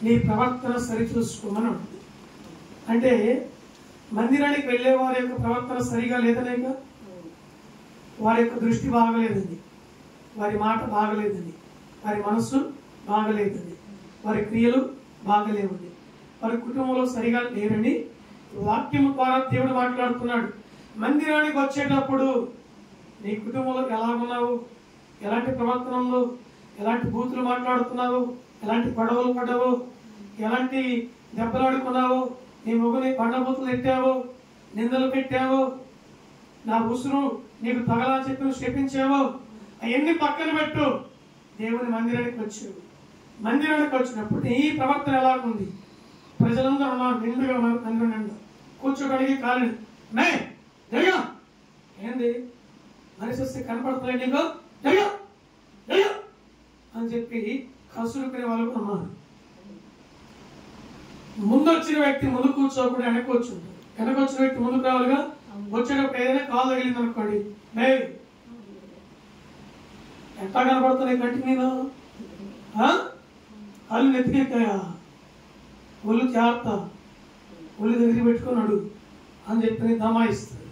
నీ ప్రవర్తన సరిచూసుకోమని ఉంటుంది. అంటే మందిరానికి వెళ్ళే వారి యొక్క ప్రవర్తన సరిగా లేదనేక, వారి యొక్క దృష్టి బాగలేదని, వారి మాట బాగలేదని, వారి మనస్సు బాగలేదని, వారి క్రియలు బాగలేవని, వారి కుటుంబంలో సరిగా లేరని వాక్యం ద్వారా దేవుడు మాట్లాడుతున్నాడు. మందిరానికి వచ్చేటప్పుడు నీ కుటుంబంలో ఎలాగున్నావు, ఎలాంటి ప్రవర్తన ఉందో, ఎలాంటి బూతులు మాట్లాడుతున్నావు, ఎలాంటి గొడవలు పడ్డావు, ఎలాంటి దెబ్బలాడుకున్నావు, నీ మొగుని బండబూతులు పెట్టావో, నిందలు పెట్టావో, నా ఉసురు నీకు తగలా చెప్పి క్షేపించావో, అవన్నీ పక్కన పెట్టు. దేవుని మందిరానికి వచ్చావు. మందిరానికి వచ్చినప్పుడు నీ ప్రవర్తన ఎలా ఉంది? ప్రజలందరూ ఉన్నారు, నిండుగా ఉన్నారు, మందిరం నిండు కూర్చోగలిగి కాలని మే జరగా ఏంది మనిషి వస్తే కనపడతలే నీకు జరగా జరగా అని చెప్పి కసురుకునే వాళ్ళు ఉన్నారు. ముందు వచ్చిన వ్యక్తి ముందు కూర్చోకుండా వెనక కూర్చుంటారు, వెనక వచ్చిన వ్యక్తి ముందుకు రావాలిగా. వచ్చేటప్పుడు ఏదైనా కాలు తగిలింది అనుకోండి, మే ఎట్లా కనపడుతున్నాయి కంటి నేను కాళ్ళు నెత్తికెక్కాయా, ఒళ్ళు జాగ్రత్త, ఒళ్ళు దగ్గర పెట్టుకున్నాడు అని చెప్పి నేను దమాయిస్తాడు.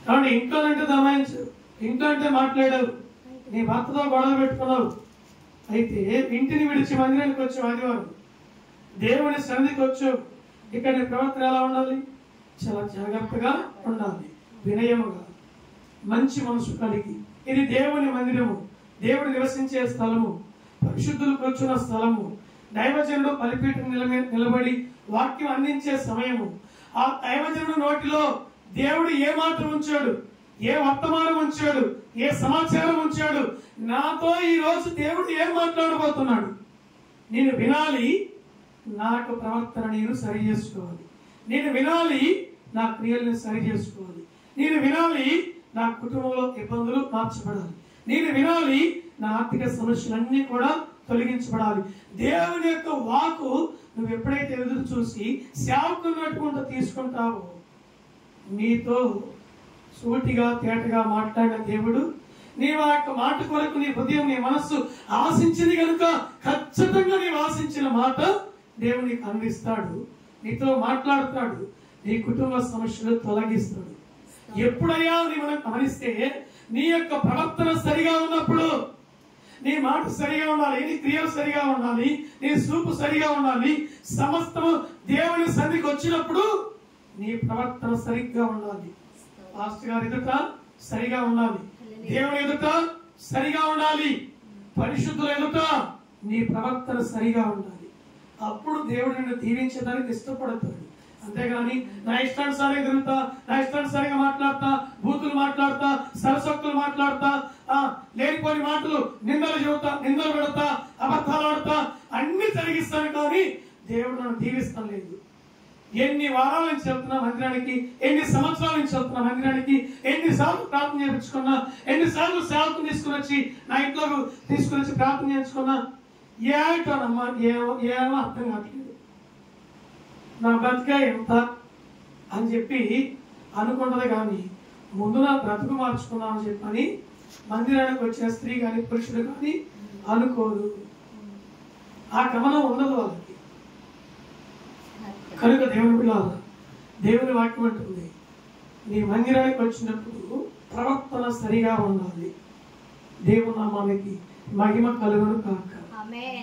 కాబట్టి ఇంట్లో అంటే దమాయించు, ఇంట్లో అంటే మాట్లాడావు, నీ భర్తతో గొడవ పెట్టుకున్నావు. అయితే ఇంటిని విడిచి మందిరానికి వచ్చావు, ఆదివారం దేవుని సన్నిధికి వచ్చావు. ఇక్కడ నీ ప్రవర్తన ఎలా ఉండాలి? చాలా జాగ్రత్తగా ఉండాలి, వినయముగా, మంచి మనసు కలిగి. ఇది దేవుని మందిరము, దేవుడు నివసించే స్థలము, పరిశుద్ధులు కూర్చున్న స్థలము, దైవజనుడు బలిపీఠం నిలబడి వాక్యం అందించే సమయము. ఆ దైవజనుడు నోటిలో దేవుడు ఏ మాట ఉంచాడు, ఏ వర్తమానం ఉంచాడు, ఏ సమాచారం ఉంచాడు, నాతో ఈ రోజు దేవుడు ఏం మాట్లాడబోతున్నాడు, నేను వినాలి. నాకు ప్రవర్తన నేను సరి చేసుకోవాలి, నేను వినాలి. నా క్రియలను సరి చేసుకోవాలి, నేను వినాలి. నా కుటుంబంలో ఇబ్బందులు మార్చబడాలి, నేను వినాలి. నా ఆర్థిక సమస్యలన్నీ కూడా తొలగించబడాలి. దేవుని యొక్క వాకు నువ్వు ఎప్పుడైతే ఎదురు చూసి సేవకున్నట్టుకుంటూ తీసుకుంటావో, నీతో సూటిగా తేటగా మాట్లాడిన దేవుడు నీవు ఆ యొక్క మాట కొరకు నీ హృదయం, నీ మనస్సు ఆశించింది కనుక ఖచ్చితంగా నీవు ఆశించిన మాట దేవుడు నీకు అందిస్తాడు, నీతో మాట్లాడతాడు, నీ కుటుంబ సమస్యలు తొలగిస్తాడు. ఎప్పుడయ్యా నీ మనం గమనిస్తే నీ యొక్క ప్రవర్తన సరిగా ఉన్నప్పుడు, నీ మాట సరిగా ఉండాలి, నీ క్రియలు సరిగా ఉండాలి, నీ చూపు సరిగా ఉండాలి, సమస్తము దేవుని సన్నిధికి వచ్చినప్పుడు నీ ప్రవర్తన సరిగ్గా ఉండాలి. పాస్టర్ గారి ఎదుట సరిగా ఉండాలి, దేవుని ఎదుట సరిగా ఉండాలి, పరిశుద్ధుల ఎదుట నీ ప్రవర్తన సరిగా ఉండాలి. అప్పుడు దేవుడు నిన్ను దీవించడానికి ఇష్టపడతాడు. అంతేగాని నా ఇష్టానుసారంగా తిరుగుతా, నా ఇష్టానుసారంగా మాట్లాడతా, బూతులు మాట్లాడతా, సరసొక్కులు మాట్లాడతా, లేనిపోని మాటలు, నిందలు చెబుతా, నిందలు పెడతా, అబద్ధాలు ఆడతా, అన్ని జరిగిస్తాను. కానీ దేవుడు నన్ను దీవిస్తాను లేదు. ఎన్ని వారాల నుంచి వెళ్తున్నా మందిరానికి, ఎన్ని సంవత్సరాల నుంచి వెళ్తున్నా మందిరానికి, ఎన్నిసార్లు ప్రార్థన చేయించుకున్నా, ఎన్నిసార్లు సేవకుని తీసుకుని వచ్చి నా ఇంట్లో తీసుకుని వచ్చి ప్రార్థన చేయించుకున్నా, ఏటోనమ్మా ఏమో అర్థం కావట్లేదు, నా బ్రతిక ఎంత అని చెప్పి అనుకుంటది. కానీ ముందు నా బ్రతుకు మార్చుకున్నామని చెప్పని మందిరానికి వచ్చిన స్త్రీ కానీ పురుషుడు కానీ అనుకోరు. ఆ గమనం ఉండదు వాళ్ళకి. కనుక దేవుని పిల్లలు, దేవుని వాక్యం అంటుంది, నీ మందిరానికి వచ్చినప్పుడు ప్రవర్తన సరిగా ఉండాలి. దేవుని నామానికి మహిమ కలుగును కాక.